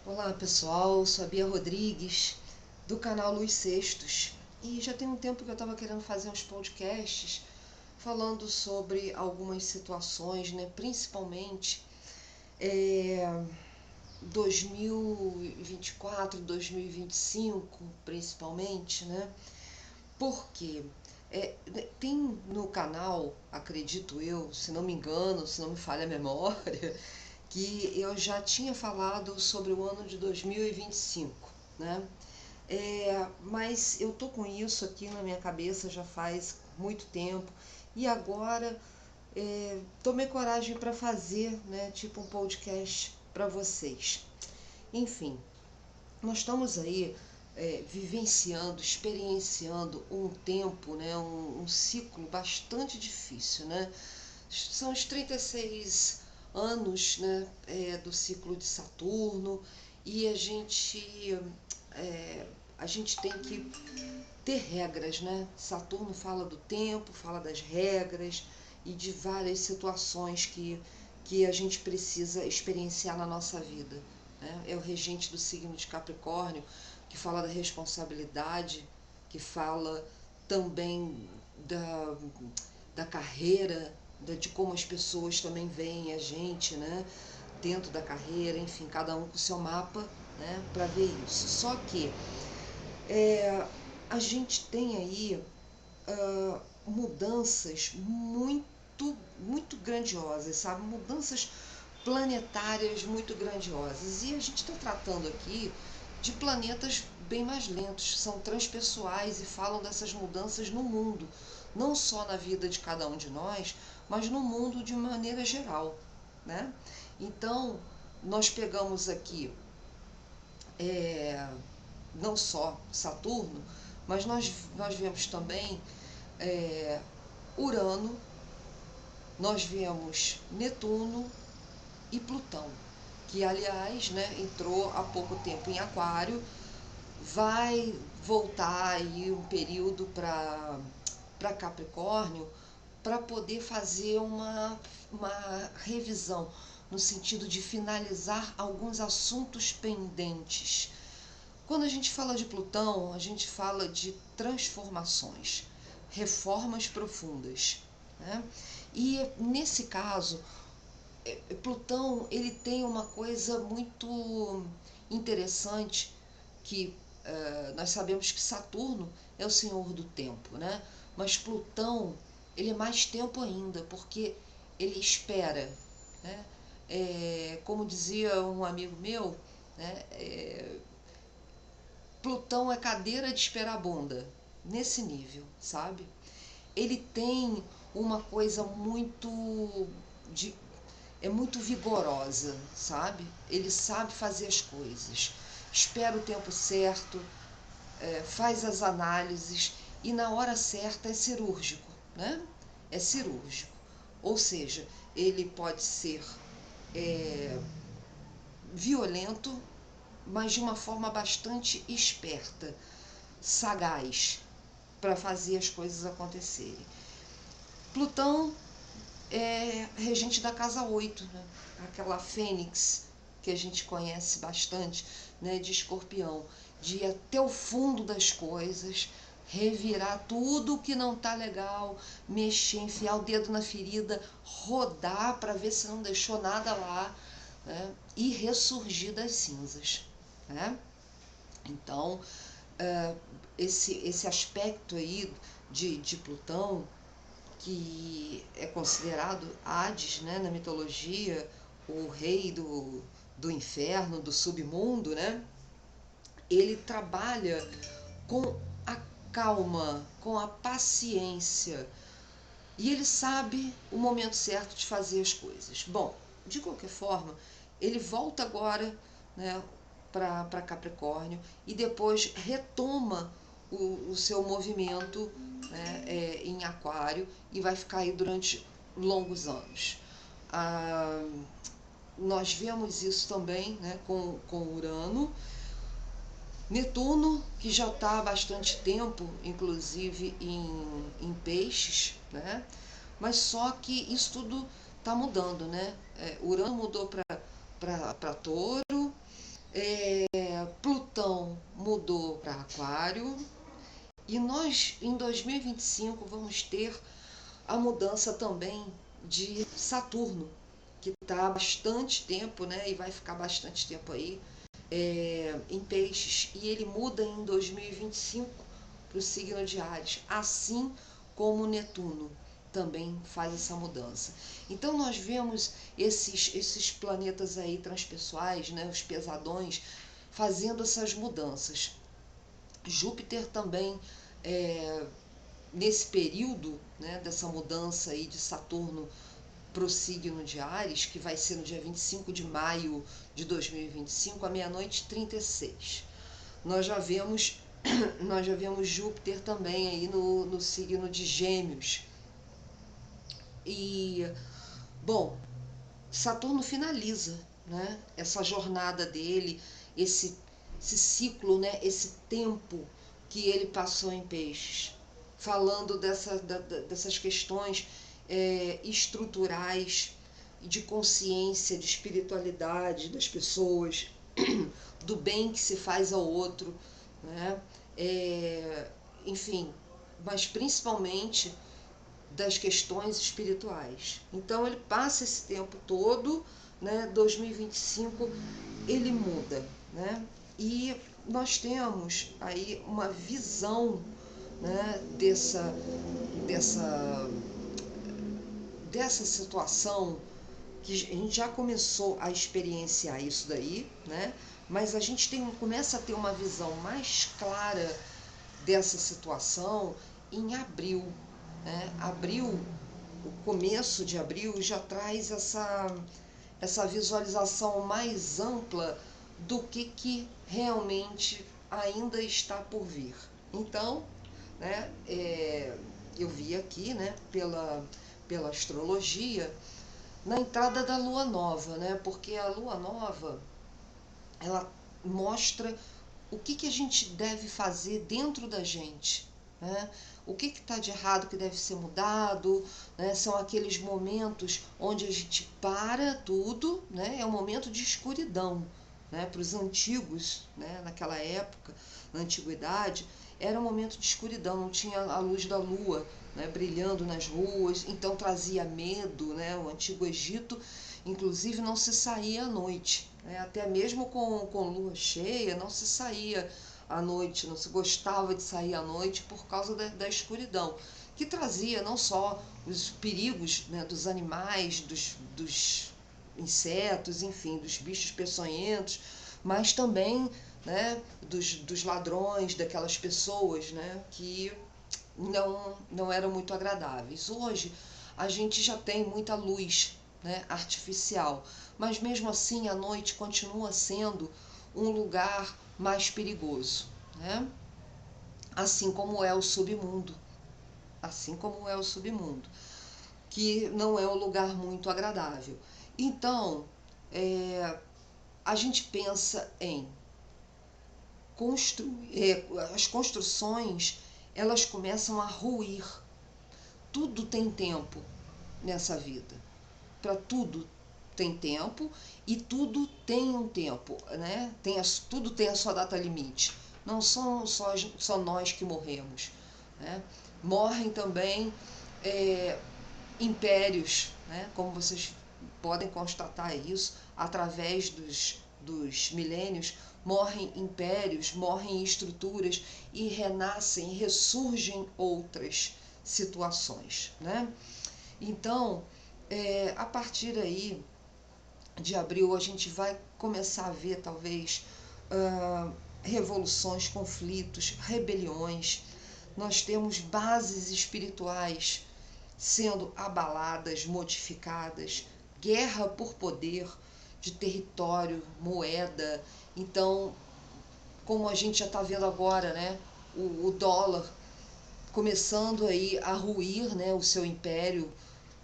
Olá pessoal, sou a Bia Rodrigues do canal Luz Sextos e já tem um tempo que eu estava querendo fazer uns podcasts falando sobre algumas situações, né? Principalmente 2024, 2025, principalmente, né? Porque tem no canal, acredito eu, se não me engano, se não me falha a memória, que eu já tinha falado sobre o ano de 2025, né? Mas eu tô com isso aqui na minha cabeça já faz muito tempo e agora tomei coragem para fazer, né, tipo um podcast para vocês. Enfim, nós estamos aí vivenciando, experienciando um tempo, né, um ciclo bastante difícil, né? São os 36 anos, né, do ciclo de Saturno e é, a gente tem que ter regras, né? Saturno fala do tempo, fala das regras e de várias situações que a gente precisa experienciar na nossa vida, né? É o regente do signo de Capricórnio, que fala da responsabilidade, que fala também da, da carreira, de como as pessoas também veem a gente, né? Dentro da carreira, enfim, cada um com o seu mapa, né? Para ver isso. Só que é, a gente tem aí mudanças muito grandiosas, sabe? Mudanças planetárias muito grandiosas. E a gente está tratando aqui de planetas bem mais lentos, são transpessoais e falam dessas mudanças no mundo, não só na vida de cada um de nós, mas no mundo de maneira geral, né? Então, nós pegamos aqui não só Saturno, mas nós vemos também é, Urano, nós vemos Netuno e Plutão, que aliás, né, entrou há pouco tempo em Aquário, vai voltar aí um período para Capricórnio para poder fazer uma revisão no sentido de finalizar alguns assuntos pendentes. Quando a gente fala de Plutão, a gente fala de transformações, reformas profundas, né? E nesse caso, Plutão ele tem uma coisa muito interessante que nós sabemos que Saturno é o senhor do tempo, né? Mas Plutão ele é mais tempo ainda, porque ele espera, né? Como dizia um amigo meu, né? Plutão é cadeira de esperar bunda, nesse nível, sabe? Ele tem uma coisa de, muito vigorosa, sabe? Ele sabe fazer as coisas, espera o tempo certo, faz as análises e na hora certa é cirúrgico, né? É cirúrgico. Ou seja, ele pode ser é, violento, mas de uma forma bastante esperta, sagaz, para fazer as coisas acontecerem. Plutão é regente da casa 8, né? Aquela fênix que a gente conhece bastante, né? De Escorpião, de ir até o fundo das coisas, revirar tudo que não tá legal, mexer, enfiar o dedo na ferida, rodar para ver se não deixou nada lá, né? E ressurgir das cinzas, né? Então, esse aspecto aí de Plutão, que é considerado Hades, né, na mitologia, o rei do inferno, do submundo, né? Ele trabalha com a calma, com a paciência, e ele sabe o momento certo de fazer as coisas. Bom, de qualquer forma, ele volta agora, né, para Capricórnio e depois retoma o seu movimento, né, em Aquário e vai ficar aí durante longos anos. Ah, nós vemos isso também, né, com Urano. Netuno, que já está há bastante tempo, inclusive em peixes, né? Mas só que isso tudo está mudando, né? Urano mudou para touro, Plutão mudou para Aquário e nós em 2025 vamos ter a mudança também de Saturno, que está há bastante tempo, né, e vai ficar bastante tempo aí em Peixes, e ele muda em 2025 para o signo de Áries, assim como Netuno também faz essa mudança. Então nós vemos esses planetas aí transpessoais, né, os pesadões, fazendo essas mudanças. Júpiter também, nesse período, né, dessa mudança aí de Saturno para o signo de Áries, que vai ser no dia 25 de maio de 2025, à meia-noite 36. Nós já vemos, nós já vemos Júpiter também aí no signo de Gêmeos. E, bom, Saturno finaliza, né, essa jornada dele, esse ciclo, né, esse tempo que ele passou em Peixes, falando dessas questões estruturais, de consciência, de espiritualidade das pessoas, do bem que se faz ao outro, né? Enfim, mas principalmente das questões espirituais. Então ele passa esse tempo todo, né? 2025 ele muda, né? E nós temos aí uma visão, né, dessa situação que a gente já começou a experienciar isso daí, né? Mas a gente começa a ter uma visão mais clara dessa situação em abril, né? Abril, o começo de abril já traz essa visualização mais ampla do que realmente ainda está por vir. Então, né, eu vi aqui, né, pela astrologia, na entrada da lua nova, né, porque a lua nova, ela mostra o que a gente deve fazer dentro da gente, né? O que está de errado que deve ser mudado, né? São aqueles momentos onde a gente para tudo, né? É um momento de escuridão, né? Para os antigos, né? Naquela época, na antiguidade, era um momento de escuridão, não tinha a luz da lua, né? Brilhando nas ruas, então trazia medo, né? O Antigo Egito, inclusive, não se saía à noite, né? Até mesmo com lua cheia, não se saía à noite, não se gostava de sair à noite por causa da escuridão, que trazia não só os perigos, né, dos animais, dos insetos, enfim, dos bichos peçonhentos, mas também, né, dos ladrões, daquelas pessoas, né, que não eram muito agradáveis. Hoje a gente já tem muita luz, né, artificial, mas mesmo assim a noite continua sendo um lugar mais perigoso, né? Assim como é o submundo, assim como é o submundo, que não é um lugar muito agradável. Então, a gente pensa em construir, as construções, elas começam a ruir. Tudo tem tempo nessa vida. Para tudo tem tempo e tudo tem um tempo, né? Tudo tem a sua data limite. Não são só nós que morremos, né? Morrem também impérios, né? Como vocês podem constatar isso através dos milênios, morrem impérios, morrem estruturas e renascem, ressurgem outras situações, né? Então, a partir aí de abril, a gente vai começar a ver, talvez, revoluções, conflitos, rebeliões. Nós temos bases espirituais sendo abaladas, modificadas, guerra por poder de território, moeda. Então, como a gente já está vendo agora, né, o dólar começando aí a ruir, né, o seu império,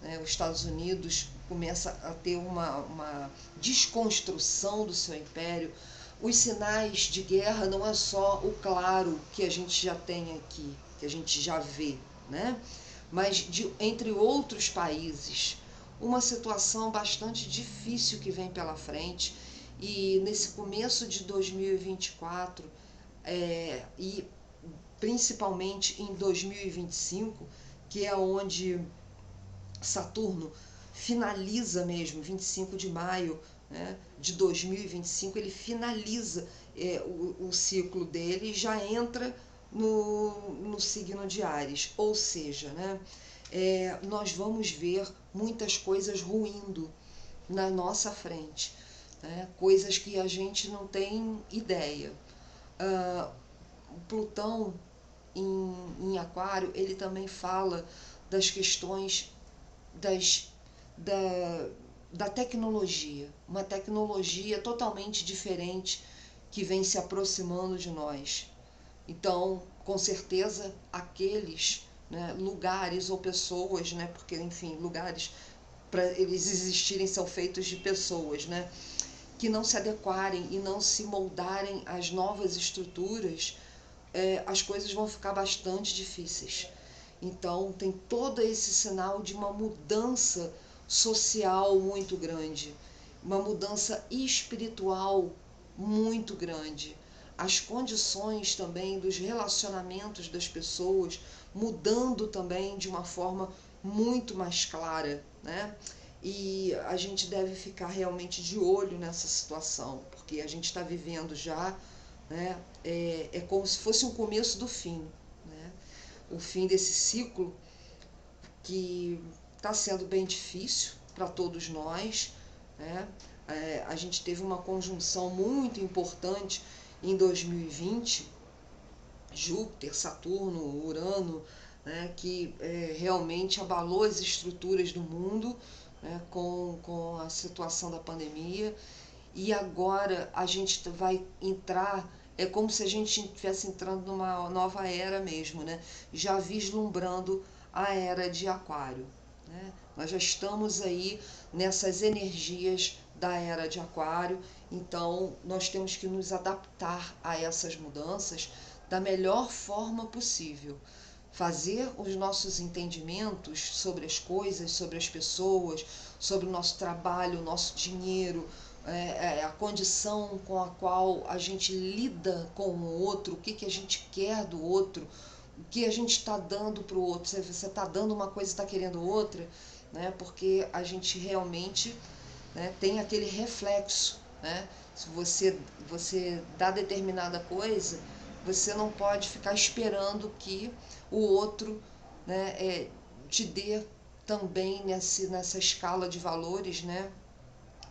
né, os Estados Unidos começa a ter uma desconstrução do seu império. Os sinais de guerra não é só o claro que a gente já tem aqui, que a gente já vê, né? Mas entre outros países, uma situação bastante difícil que vem pela frente E nesse começo de 2024, e principalmente em 2025, que é onde Saturno finaliza mesmo, 25 de maio, né, de 2025, ele finaliza o ciclo dele e já entra no signo de Áries. Ou seja, né, nós vamos ver muitas coisas ruindo na nossa frente, né, coisas que a gente não tem ideia. Plutão em Aquário, ele também fala das questões das, da, da tecnologia, uma tecnologia totalmente diferente que vem se aproximando de nós. Então, com certeza, aqueles, né, lugares ou pessoas, né, porque, enfim, lugares, para eles existirem, são feitos de pessoas, né, que não se adequarem e não se moldarem às novas estruturas, as coisas vão ficar bastante difíceis. Então, tem todo esse sinal de uma mudança social muito grande, uma mudança espiritual muito grande. As condições também dos relacionamentos das pessoas mudando também de uma forma muito mais clara, né? E a gente deve ficar realmente de olho nessa situação, porque a gente está vivendo já, né? É como se fosse um começo do fim, né? O fim desse ciclo que está sendo bem difícil para todos nós, né? A gente teve uma conjunção muito importante em 2020, Júpiter, Saturno, Urano, né? Que realmente abalou as estruturas do mundo, né? Com a situação da pandemia. E agora a gente vai entrar, é como se a gente estivesse entrando numa nova era mesmo, né? Já vislumbrando a era de Aquário, né? Nós já estamos aí nessas energias da era de Aquário, então nós temos que nos adaptar a essas mudanças da melhor forma possível. Fazer os nossos entendimentos sobre as coisas, sobre as pessoas, sobre o nosso trabalho, o nosso dinheiro, a condição com a qual a gente lida com o outro, o que a gente quer do outro, o que a gente está dando para o outro. Se você está dando uma coisa e está querendo outra, né? Porque a gente realmente, né, tem aquele reflexo, né? Se você dá determinada coisa, você não pode ficar esperando que o outro, né, te dê também nessa escala de valores, né,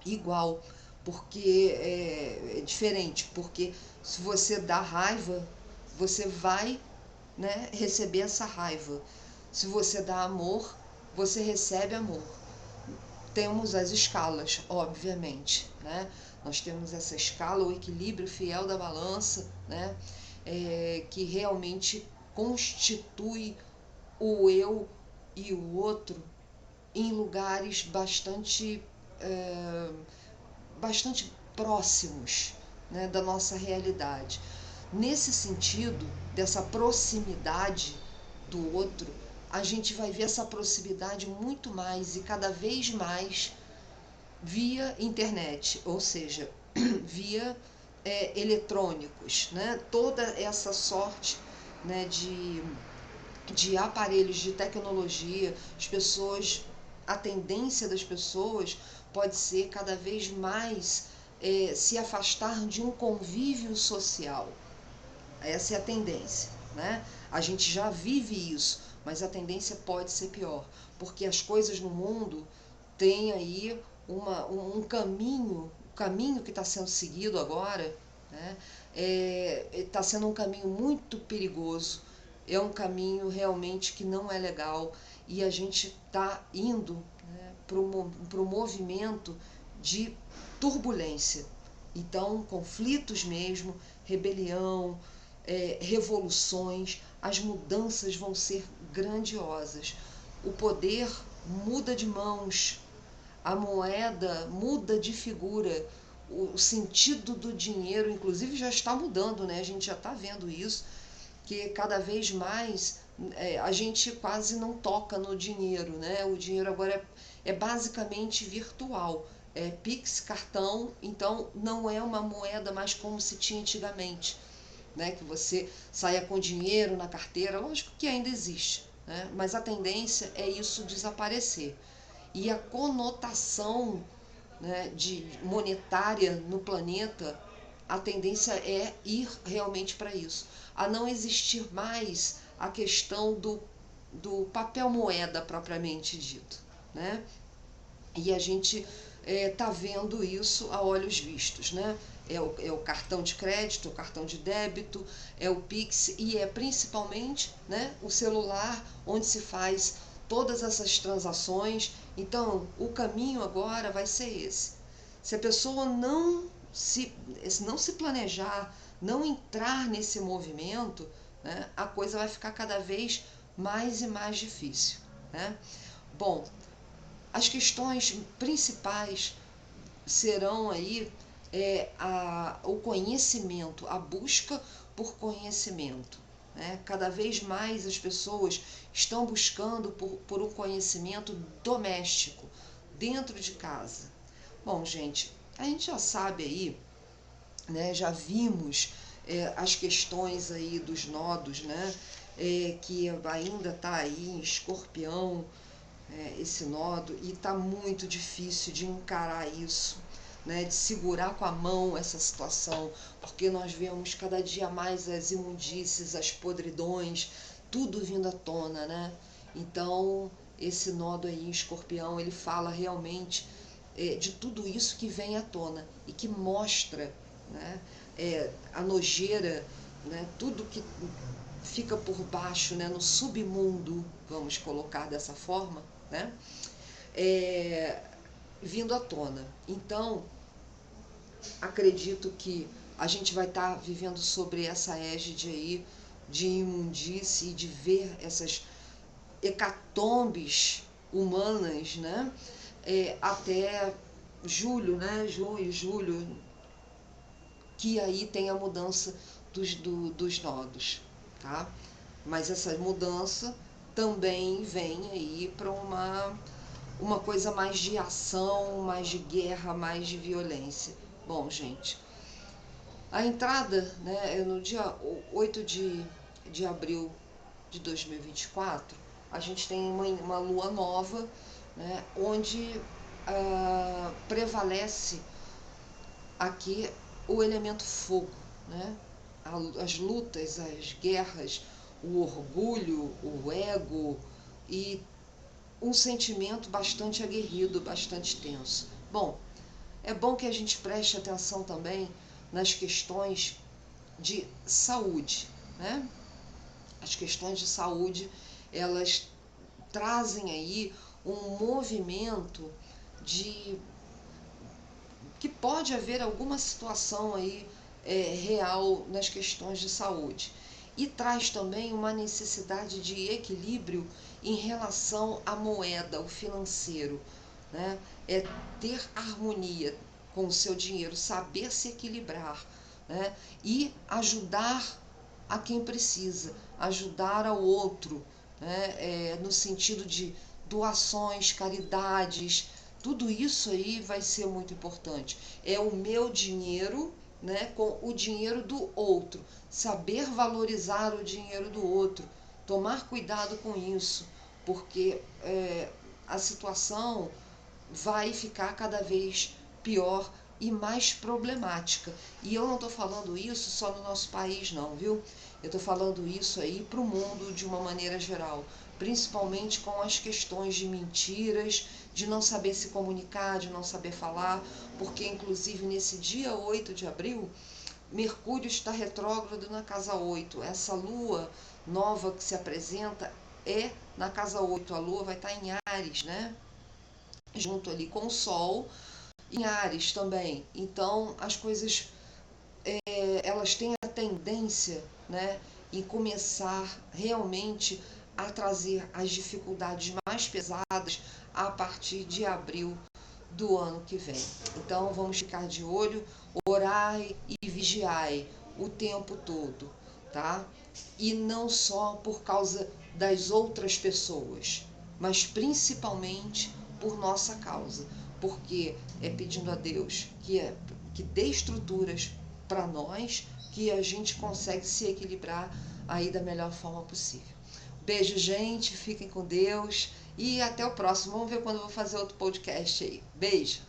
igual, porque é diferente, porque se você dá raiva, você vai, né, receber essa raiva. Se você dá amor, você recebe amor. Temos as escalas, obviamente, né? Nós temos essa escala, o equilíbrio fiel da balança, né? Que realmente constitui o eu e o outro em lugares bastante próximos, né, da nossa realidade. Nesse sentido, dessa proximidade do outro, a gente vai ver essa proximidade muito mais e cada vez mais via internet, ou seja, via eletrônicos, né? Toda essa sorte, né, de aparelhos de tecnologia, as pessoas, a tendência das pessoas pode ser cada vez mais se afastar de um convívio social. Essa é a tendência, né? A gente já vive isso, mas a tendência pode ser pior, porque as coisas no mundo têm aí um caminho, o caminho que está sendo seguido agora, né? Está sendo um caminho muito perigoso, é um caminho realmente que não é legal e a gente está indo, né, para o movimento de turbulência. Então, conflitos mesmo, rebelião, revoluções, as mudanças vão ser grandiosas. O poder muda de mãos, a moeda muda de figura, o sentido do dinheiro, inclusive, já está mudando, né? A gente já está vendo isso, que cada vez mais a gente quase não toca no dinheiro, né? O dinheiro agora é basicamente virtual, Pix, cartão, então não é uma moeda mais como se tinha antigamente, né? Que você saia com dinheiro na carteira, lógico que ainda existe, né? Mas a tendência é isso desaparecer. E a conotação, né, monetária no planeta, a tendência é ir realmente para isso, a não existir mais a questão do papel moeda propriamente dito, né? E a gente está vendo isso a olhos vistos, né? É o cartão de crédito, o cartão de débito, é o Pix e é principalmente, né, o celular onde se faz todas essas transações. Então, o caminho agora vai ser esse. Se a pessoa não se planejar, não entrar nesse movimento, né, a coisa vai ficar cada vez mais e mais difícil, né? Bom, as questões principais serão aí o conhecimento, a busca por conhecimento, né? Cada vez mais as pessoas estão buscando por um conhecimento doméstico, dentro de casa. Bom, gente, a gente já sabe aí, né, já vimos as questões aí dos nodos, né, que ainda está aí em Escorpião, esse nodo, e está muito difícil de encarar isso, né, de segurar com a mão essa situação, porque nós vemos cada dia mais as imundícies, as podridões, tudo vindo à tona, né? Então, esse nodo aí em Escorpião, ele fala realmente de tudo isso que vem à tona e que mostra, né, a nojeira, né, tudo que fica por baixo, né, no submundo, vamos colocar dessa forma, né, vindo à tona. Então, acredito que a gente vai estar vivendo sobre essa égide aí de imundície e de ver essas hecatombes humanas, né, até julho, né, junho, julho, que aí tem a mudança dos nodos, tá? Mas essa mudança também vem aí para uma coisa mais de ação, mais de guerra, mais de violência. Bom, gente, a entrada, né, é no dia 8 de abril de 2024, a gente tem uma lua nova, né, onde prevalece aqui o elemento fogo, né? As lutas, as guerras, o orgulho, o ego e um sentimento bastante aguerrido, bastante tenso. Bom, é bom que a gente preste atenção também nas questões de saúde, né? As questões de saúde, elas trazem aí um movimento de que pode haver alguma situação aí real nas questões de saúde. E traz também uma necessidade de equilíbrio em relação à moeda, o financeiro, né? É ter harmonia com o seu dinheiro, saber se equilibrar, né? E ajudar a quem precisa, ajudar ao outro, né? No sentido de doações, caridades, tudo isso aí vai ser muito importante. É o meu dinheiro, né, com o dinheiro do outro. Saber valorizar o dinheiro do outro. Tomar cuidado com isso, porque a situação vai ficar cada vez pior e mais problemática. E eu não estou falando isso só no nosso país, não, viu? Eu estou falando isso aí para o mundo de uma maneira geral, principalmente com as questões de mentiras, de não saber se comunicar, de não saber falar, porque inclusive nesse dia 8 de abril, Mercúrio está retrógrado na casa 8. Essa lua nova que se apresenta é na casa 8. A lua vai estar em Áries, né? Junto ali com o Sol, em Áries também. Então, as coisas elas têm a tendência, né, em começar realmente a trazer as dificuldades mais pesadas a partir de abril do ano que vem. Então vamos ficar de olho, orai e vigiai o tempo todo, tá? E não só por causa das outras pessoas, mas principalmente por nossa causa, porque é pedindo a Deus que dê estruturas para nós, que a gente consegue se equilibrar aí da melhor forma possível. Beijo, gente, fiquem com Deus e até o próximo. Vamos ver quando eu vou fazer outro podcast aí. Beijo!